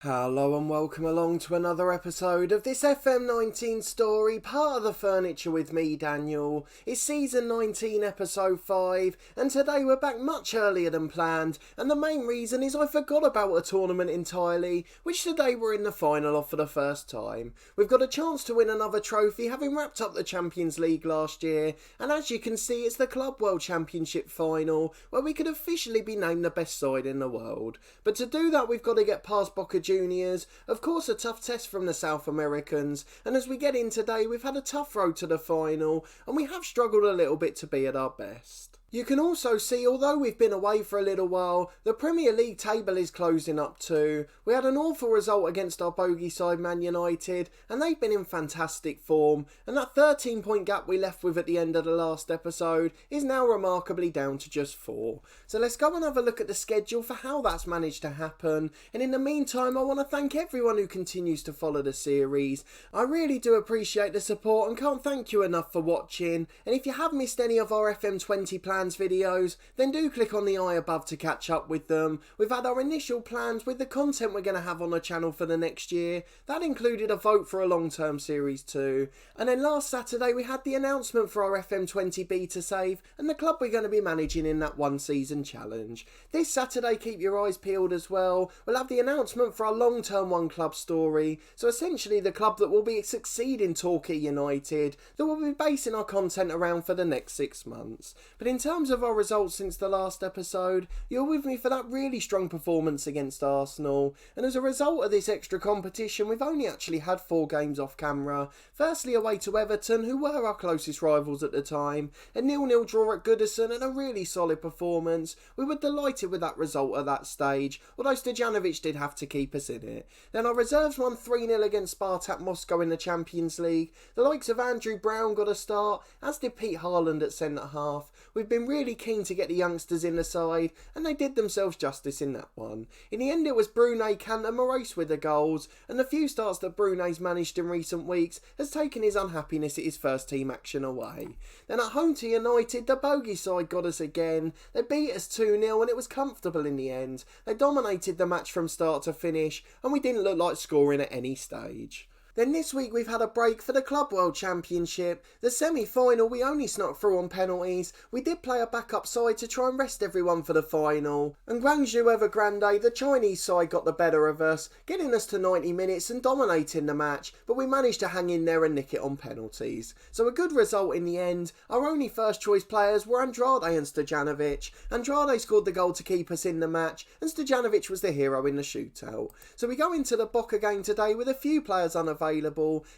Hello and welcome along to another episode of this FM19 story, part of the furniture with me, Daniel. It's season 19, episode 5, and today we're back much earlier than planned, and the main reason is I forgot about a tournament entirely, which today we're in the final of for the first time. We've got a chance to win another trophy, having wrapped up the Champions League last year, and as you can see, it's the Club World Championship final, where we could officially be named the best side in the world. But to do that, we've got to get past Boca Juniors, of course a tough test from the South Americans, and as we get in today we've had a tough road to the final and we have struggled a little bit to be at our best. You can also see, although we've been away for a little while, the Premier League table is closing up too. We had an awful result against our bogey side Man United, and they've been in fantastic form, and that 13-point gap we left with at the end of the last episode is now remarkably down to just 4. So let's go and have a look at the schedule for how that's managed to happen, and in the meantime I want to thank everyone who continues to follow the series. I really do appreciate the support and can't thank you enough for watching, and if you have missed any of our FM20 plans videos, then do click on the eye above to catch up with them. We've had our initial plans with the content we're going to have on the channel for the next year. That included a vote for a long-term series too. And then last Saturday we had the announcement for our FM20 beta save and the club we're going to be managing in that one season challenge. This Saturday, keep your eyes peeled as well. We'll have the announcement for our long-term one club story. So essentially the club that will be succeeding Torquay United, that we'll be basing our content around for the next 6 months. But in terms of our results since the last episode, you're with me for that really strong performance against Arsenal, and as a result of this extra competition we've only actually had 4 games off camera. Firstly away to Everton, who were our closest rivals at the time, a 0-0 draw at Goodison and a really solid performance. We were delighted with that result at that stage, although Stojanovic did have to keep us in it. Then our reserves won 3-0 against Spartak Moscow in the Champions League. The likes of Andrew Brown got a start, as did Pete Haaland at centre half. We've been really keen to get the youngsters in the side, and they did themselves justice in that one. In the end it was Brune, Kant and Moraes with the goals, and the few starts that Brune's managed in recent weeks has taken his unhappiness at his first team action away. Then at home to United, the bogey side got us again. They beat us 2-0 and it was comfortable in the end. They dominated the match from start to finish, and we didn't look like scoring at any stage. Then this week we've had a break for the Club World Championship. The semi-final we only snuck through on penalties. We did play a backup side to try and rest everyone for the final. And Guangzhou Evergrande, the Chinese side, got the better of us, getting us to 90 minutes and dominating the match, but we managed to hang in there and nick it on penalties. So a good result in the end. Our only first choice players were Andrade and Stojanovic. Andrade scored the goal to keep us in the match, and Stojanovic was the hero in the shootout. So we go into the Boca game today with a few players unavailable,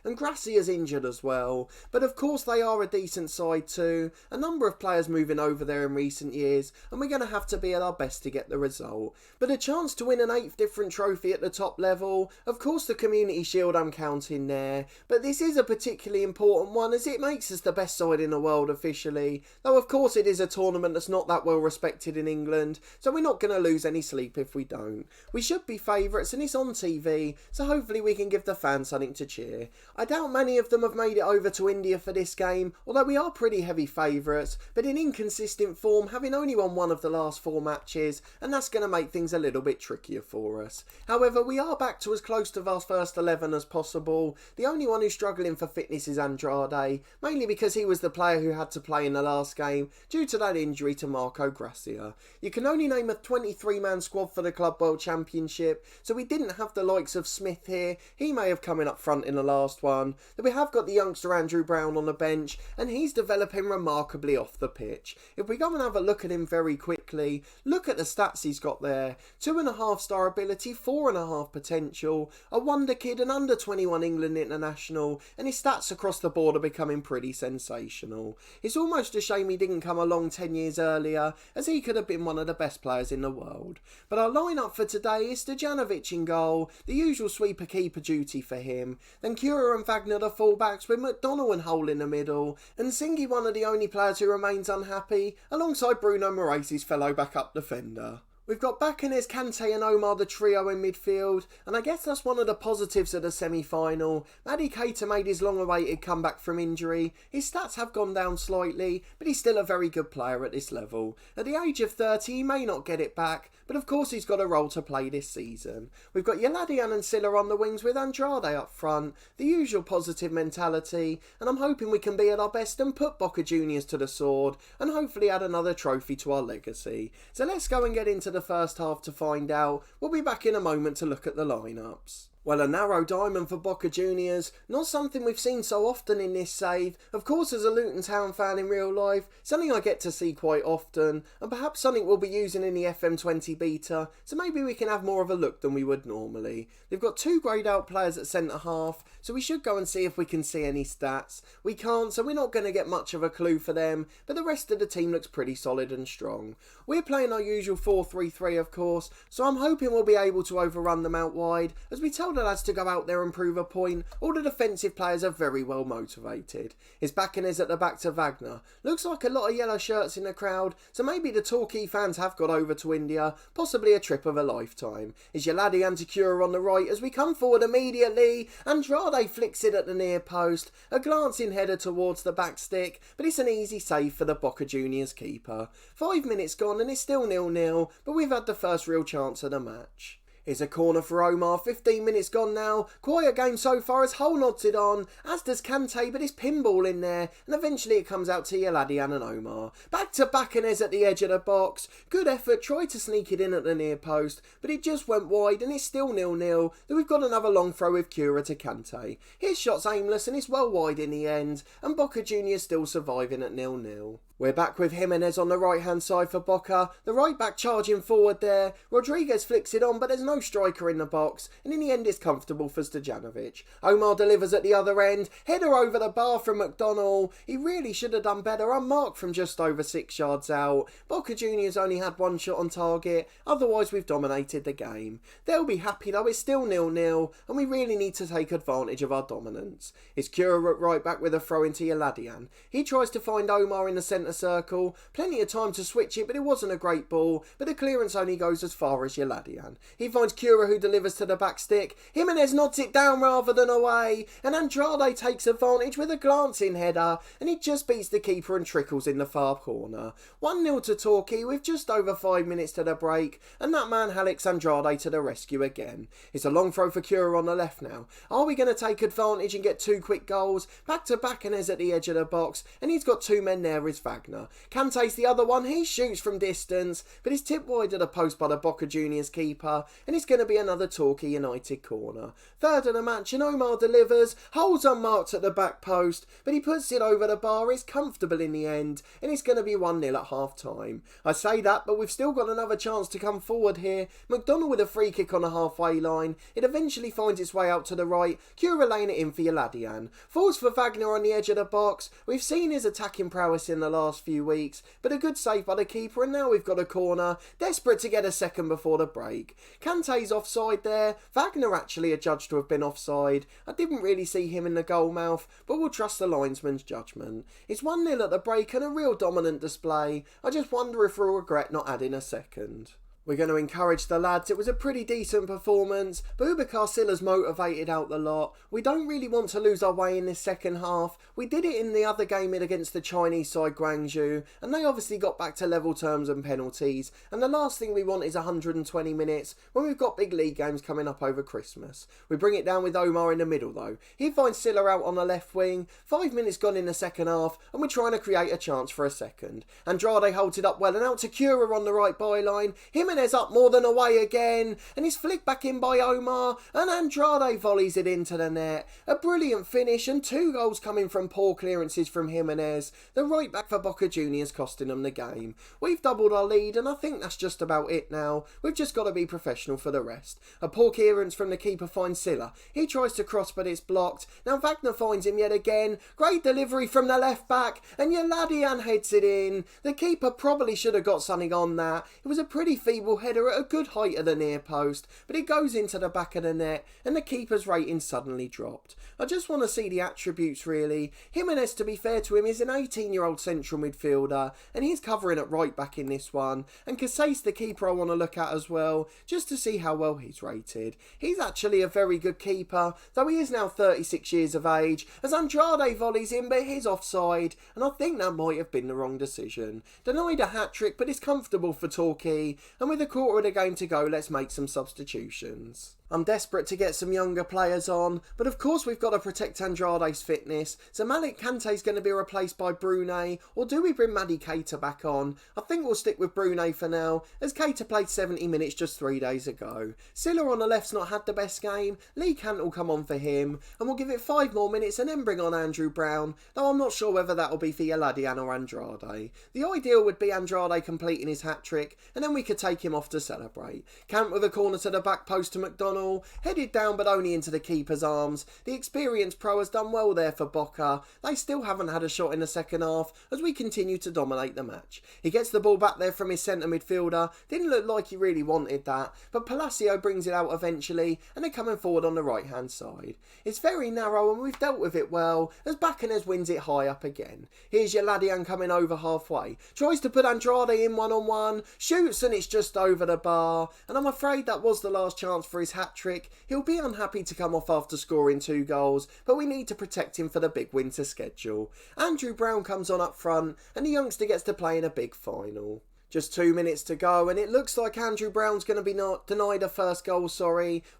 and Gracia's injured as well, but of course they are a decent side too, a number of players moving over there in recent years, and we're going to have to be at our best to get the result. But a chance to win an 8th different trophy at the top level, of course the Community Shield I'm counting there, but this is a particularly important one as it makes us the best side in the world officially, though of course it is a tournament that's not that well respected in England, so we're not going to lose any sleep if we don't. We should be favourites and it's on TV, so hopefully we can give the fans something to cheer. I doubt many of them have made it over to India for this game, although we are pretty heavy favourites, but in inconsistent form, having only won one of the last 4 matches, and that's going to make things a little bit trickier for us. However, we are back to as close to our first 11 as possible. The only one who's struggling for fitness is Andrade, mainly because he was the player who had to play in the last game due to that injury to Marco Gracia. You can only name a 23-man squad for the Club World Championship, so we didn't have the likes of Smith here. He may have come in up front in the last one. But we have got the youngster Andrew Brown on the bench, and he's developing remarkably off the pitch. If we go and have a look at him very quickly, look at the stats he's got there. 2.5 star ability, 4.5 potential, a wonder kid, an under 21 England international, and his stats across the board are becoming pretty sensational. It's almost a shame he didn't come along 10 years earlier, as he could have been one of the best players in the world. But our lineup for today is Stojanovic in goal, the usual sweeper keeper duty for him. Then Cura and Wagner the fullbacks, with McDonnell and Hole in the middle, and Singy one of the only players who remains unhappy, alongside Bruno Moraes' fellow backup defender. We've got Bakanes, Kante and Omar the trio in midfield, and I guess that's one of the positives of the semi-final. Maddie Keita made his long-awaited comeback from injury. His stats have gone down slightly, but he's still a very good player at this level. At the age of 30, he may not get it back, but of course he's got a role to play this season. We've got Yeladian and Silla on the wings with Andrade up front, the usual positive mentality, and I'm hoping we can be at our best and put Boca Juniors to the sword and hopefully add another trophy to our legacy. So let's go and get into the first half to find out. We'll be back in a moment to look at the lineups. Well, a narrow diamond for Boca Juniors, not something we've seen so often in this save. Of course, as a Luton Town fan in real life, something I get to see quite often, and perhaps something we'll be using in the FM20 beta, so maybe we can have more of a look than we would normally. They've got two greyed out players at centre half, so we should go and see if we can see any stats. We can't, so we're not going to get much of a clue for them, but the rest of the team looks pretty solid and strong. We're playing our usual 4-3-3 of course, so I'm hoping we'll be able to overrun them out wide, as we tell the lads to go out there and prove a point. All the defensive players are very well motivated. His backing is at the back to Wagner. Looks like a lot of yellow shirts in the crowd, so maybe the Torquay fans have got over to India, possibly a trip of a lifetime. Is Yeladian to Cura on the right as we come forward immediately. Andrade flicks it at the near post, a glancing header towards the back stick, but it's an easy save for the Boca Juniors keeper. 5 minutes gone and it's still 0-0, but we've had the first real chance of the match. Here's a corner for Omar, 15 minutes gone now. Quiet game so far as Hull nods it on, as does Kante, but it's pinball in there, and eventually it comes out to Yeladian and Omar. Back to Bacanez at the edge of the box. Good effort, tried to sneak it in at the near post, but it just went wide and it's still 0-0. Then we've got another long throw with Cura to Kante. His shot's aimless and it's well wide in the end, and Boca Juniors still surviving at 0-0. We're back with Jimenez on the right hand side for Boca, the right back charging forward there. Rodriguez flicks it on but there's no striker in the box, and in the end it's comfortable for Stojanovic. Omar delivers at the other end, header over the bar from McDonnell. He really should have done better, unmarked from just over 6 yards out. Boca Juniors only had one shot on target, otherwise we've dominated the game. They'll be happy though, it's still 0-0 and we really need to take advantage of our dominance. It's Cura at right back with a throw into Yeladian. He tries to find Omar in the centre circle, plenty of time to switch it but it wasn't a great ball, but the clearance only goes as far as Yeladian. He finds Cura who delivers to the back stick. Jimenez nods it down rather than away, and Andrade takes advantage with a glancing header, and he just beats the keeper and trickles in the far corner. 1-0 to Torquay with just over 5 minutes to the break, and that man Alex Andrade to the rescue again. It's a long throw for Cura on the left now. Are we going to take advantage and get 2 quick goals? Back to Bacanez at the edge of the box, and he's got 2 men there as Wagner. Kante's the other one, he shoots from distance, but he's tipped wide of the post by the Boca Juniors keeper, and it's going to be another Torquay United corner. Third of the match and Omar delivers, holds unmarked at the back post, but he puts it over the bar, is comfortable in the end, and it's going to be 1-0 at half time. I say that, but we've still got another chance to come forward here. McDonnell with a free kick on the halfway line, it eventually finds its way out to the right, Cura laying it in for Yeladian. Falls for Wagner on the edge of the box. We've seen his attacking prowess in the last few weeks, but a good save by the keeper, and now we've got a corner, desperate to get a second before the break. Kante's offside there. Wagner actually adjudged to have been offside. I didn't really see him in the goal mouth, but we'll trust the linesman's judgment. It's 1-0 at the break and a real dominant display. I just wonder if we'll regret not adding a second. We're going to encourage the lads. It was a pretty decent performance. Boubacar Silla's motivated out the lot. We don't really want to lose our way in this second half. We did it in the other game against the Chinese side Guangzhou, and they obviously got back to level terms and penalties. And the last thing we want is 120 minutes when we've got big league games coming up over Christmas. We bring it down with Omar in the middle though. He finds Silla out on the left wing. 5 minutes gone in the second half, and we're trying to create a chance for a second. Andrade holds it up well and out to Cura on the right byline. Jimenez up more than away again, and he's flicked back in by Omar, and Andrade volleys it into the net. A brilliant finish and 2 goals coming from poor clearances from Jimenez. The right back for Boca Juniors costing them the game. We've doubled our lead and I think that's just about it now. We've just got to be professional for the rest. A poor clearance from the keeper finds Silla. He tries to cross but it's blocked. Now Wagner finds him yet again. Great delivery from the left back and Yeladian heads it in. The keeper probably should have got something on that. It was a pretty feeble header at a good height of the near post, but it goes into the back of the net and the keeper's rating suddenly dropped. I just want to see the attributes really. Jimenez, to be fair to him, is an 18-year-old central midfielder and he's covering at right back in this one, and Casais, the keeper, I want to look at as well, just to see how well he's rated. He's actually a very good keeper, though he is now 36 years of age, as Andrade volleys in but he's offside, and I think that might have been the wrong decision. Denied a hat-trick, but it's comfortable for Torquay, and we're with a quarter of the game to go, let's make some substitutions. I'm desperate to get some younger players on, but of course we've got to protect Andrade's fitness, so Malik Kante's going to be replaced by Brune, or do we bring Maddie Keita back on? I think we'll stick with Brune for now, as Keita played 70 minutes just 3 days ago. Silla on the left's not had the best game, Lee Kant will come on for him, and we'll give it 5 more minutes and then bring on Andrew Brown, though I'm not sure whether that'll be for Yaladian or Andrade. The ideal would be Andrade completing his hat-trick, and then we could take him off to celebrate. Kant with a corner to the back post to McDonald, headed down but only into the keeper's arms. The experienced pro has done well there for Boca. They still haven't had a shot in the second half as we continue to dominate the match. He gets the ball back there from his centre midfielder. Didn't look like he really wanted that, but Palacio brings it out eventually and they're coming forward on the right hand side. It's very narrow and we've dealt with it well as Bacanes wins it high up again. Here's Yaladian coming over halfway. Tries to put Andrade in one-on-one, shoots and it's just over the bar, and I'm afraid that was the last chance for his hat-trick. He'll be unhappy to come off after scoring 2 goals, but we need to protect him for the big winter schedule. Andrew Brown comes on up front and the youngster gets to play in a big final. Just 2 minutes to go and it looks like Andrew Brown's going to be denied a first goal,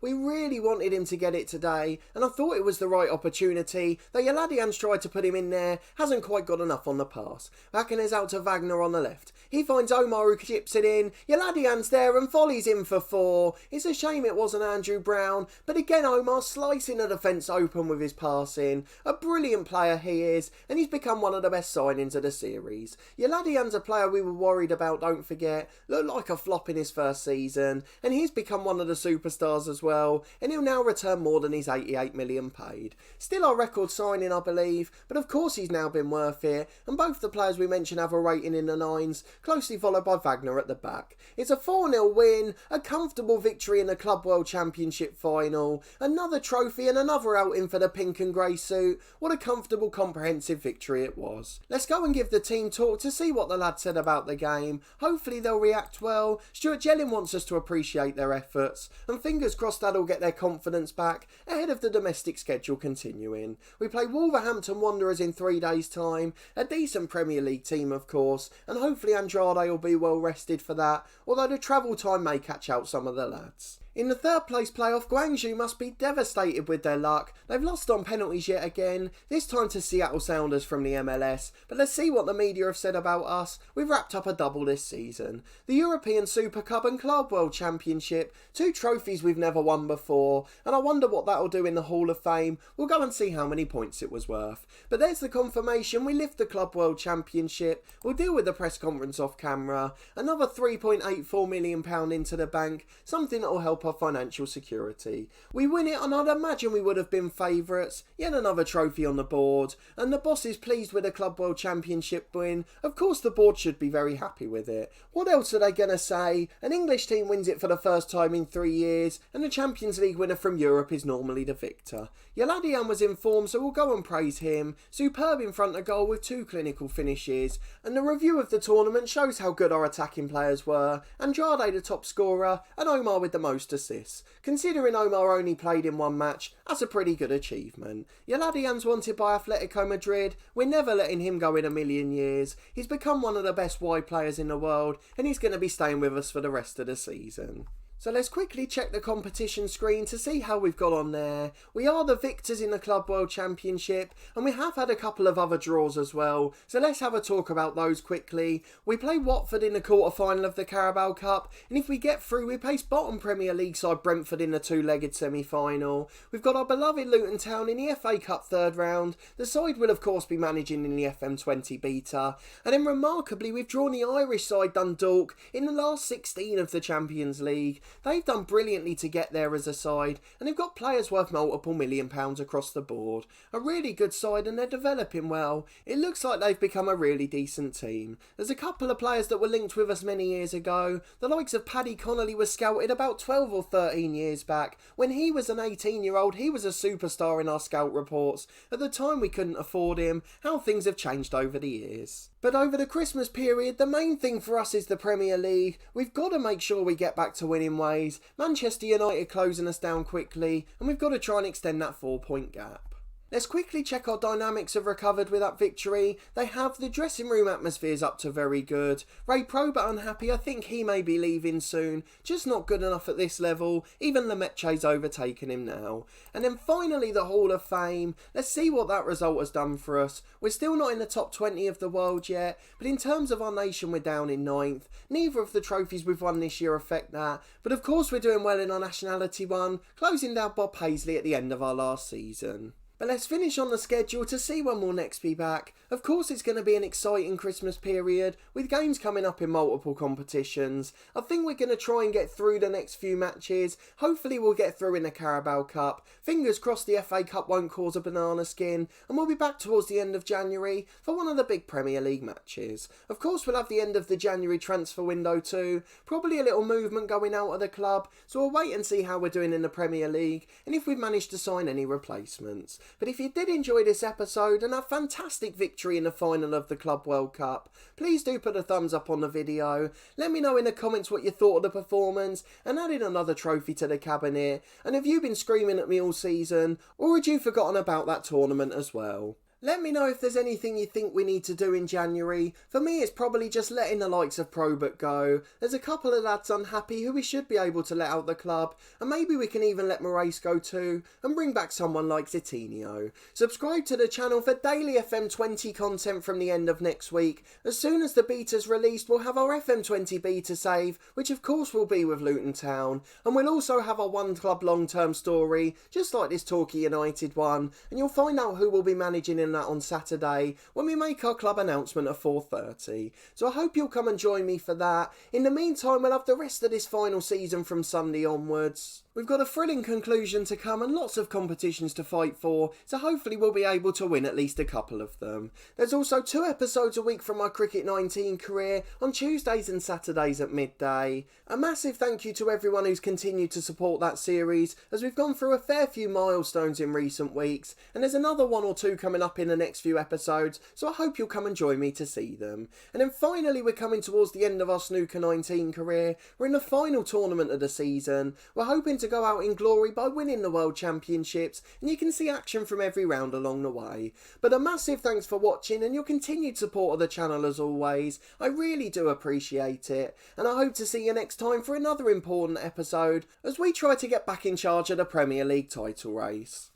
We really wanted him to get it today and I thought it was the right opportunity, though Yaladian's tried to put him in there, hasn't quite got enough on the pass. Bacanes out to Wagner on the left. He finds Omar who chips it in, Yaladian's there and volleys in for 4. It's a shame it wasn't Andrew Brown, but again Omar slicing the defence open with his passing. A brilliant player he is and he's become one of the best signings of the series. Yaladian's a player we were worried about, don't forget, looked like a flop in his first season, and he's become one of the superstars as well, and he'll now return more than his 88 million paid. Still our record signing, I believe, but of course he's now been worth it, and both the players we mentioned have a rating in the 9s, closely followed by Wagner at the back. It's a 4-0 win, a comfortable victory in the Club World Championship final, another trophy and another outing for the pink and grey suit. What a comfortable, comprehensive victory it was. Let's go and give the team talk to see what the lads said about the game. Hopefully they'll react well. Stuart Jellin wants us to appreciate their efforts, and fingers crossed that'll get their confidence back ahead of the domestic schedule continuing. We play Wolverhampton Wanderers in 3 days' time, a decent Premier League team of course, and hopefully Andrade will be well rested for that, although the travel time may catch out some of the lads. In the 3rd place playoff, Guangzhou must be devastated with their luck. They've lost on penalties yet again, this time to Seattle Sounders from the MLS. But let's see what the media have said about us. We've wrapped up a double this season. The European Super Cup and Club World Championship, 2 trophies we've never won before, and I wonder what that'll do in the Hall of Fame. We'll go and see how many points it was worth. But there's the confirmation, we lift the Club World Championship. We'll deal with the press conference off camera. Another £3.84 million into the bank, something that will help our financial security. We win it and I'd imagine we would have been favourites. Yet another trophy on the board, and the boss is pleased with the Club World Championship win. Of course the board should be very happy with it. What else are they going to say? An English team wins it for the first time in 3 years, and the Champions League winner from Europe is normally the victor. Yaladian was in form, so we'll go and praise him. Superb in front of goal with 2 clinical finishes, and the review of the tournament shows how good our attacking players were. Andrade the top scorer, and Omar with the most assists. Considering Omar only played in 1 match, that's a pretty good achievement. Yaladian's wanted by Atletico Madrid. We're never letting him go in a million years. He's become one of the best wide players in the world, and he's going to be staying with us for the rest of the season. So let's quickly check the competition screen to see how we've got on there. We are the victors in the Club World Championship, and we have had a couple of other draws as well, so let's have a talk about those quickly. We play Watford in the quarter-final of the Carabao Cup, and if we get through we face bottom Premier League side Brentford in the 2-legged semi-final. We've got our beloved Luton Town in the FA Cup 3rd round. The side will of course be managing in the FM20 beta, and then remarkably we've drawn the Irish side Dundalk in the last 16 of the Champions League. They've done brilliantly to get there as a side, and they've got players worth multiple £1 million across the board. A really good side, and they're developing well. It looks like they've become a really decent team. There's a couple of players that were linked with us many years ago. The likes of Paddy Connolly was scouted about 12 or 13 years back. When he was an 18-year-old, he was a superstar in our scout reports. At the time we couldn't afford him. How things have changed over the years. But over the Christmas period, the main thing for us is the Premier League. We've got to make sure we get back to winning ways. Manchester United closing us down quickly, and we've got to try and extend that 4-point gap. Let's quickly check our dynamics have recovered with that victory. They have. The dressing room atmosphere's up to very good. Ray Probert unhappy, I think he may be leaving soon. Just not good enough at this level. Even Lemaire's overtaken him now. And then finally the Hall of Fame. Let's see what that result has done for us. We're still not in the top 20 of the world yet, but in terms of our nation we're down in 9th. Neither of the trophies we've won this year affect that, but of course we're doing well in our nationality one, closing down Bob Paisley at the end of our last season. But let's finish on the schedule to see when we'll next be back. Of course it's going to be an exciting Christmas period with games coming up in multiple competitions. I think we're going to try and get through the next few matches. Hopefully we'll get through in the Carabao Cup. Fingers crossed the FA Cup won't cause a banana skin, and we'll be back towards the end of January for one of the big Premier League matches. Of course we'll have the end of the January transfer window too. Probably a little movement going out of the club, so we'll wait and see how we're doing in the Premier League and if we've managed to sign any replacements. But if you did enjoy this episode and our fantastic victory in the final of the Club World Cup, please do put a thumbs up on the video. Let me know in the comments what you thought of the performance and adding another trophy to the cabinet. And have you been screaming at me all season, or had you forgotten about that tournament as well? Let me know if there's anything you think we need to do in January. For me, it's probably just letting the likes of Probert go. There's a couple of lads unhappy who we should be able to let out the club, and maybe we can even let Moraes go too, and bring back someone like Zitinho. Subscribe to the channel for daily FM20 content from the end of next week. As soon as the beta's released, we'll have our FM20 beta save, which of course will be with Luton Town, and we'll also have our one club long-term story, just like this Torquay United one, and you'll find out who will be managing in that on Saturday when we make our club announcement at 4:30. So I hope you'll come and join me for that. In the meantime, we'll have the rest of this final season from Sunday onwards. We've got a thrilling conclusion to come and lots of competitions to fight for, so hopefully we'll be able to win at least a couple of them. There's also 2 episodes a week from my Cricket 19 career on Tuesdays and Saturdays at midday. A massive thank you to everyone who's continued to support that series, as we've gone through a fair few milestones in recent weeks, and there's another 1 or 2 coming up in the next few episodes, so I hope you'll come and join me to see them. And then finally we're coming towards the end of our Snooker 19 career. We're in the final tournament of the season. We're hoping to go out in glory by winning the World Championships, and you can see action from every round along the way. But a massive thanks for watching and your continued support of the channel as always. I really do appreciate it, and I hope to see you next time for another important episode as we try to get back in charge of the Premier League title race.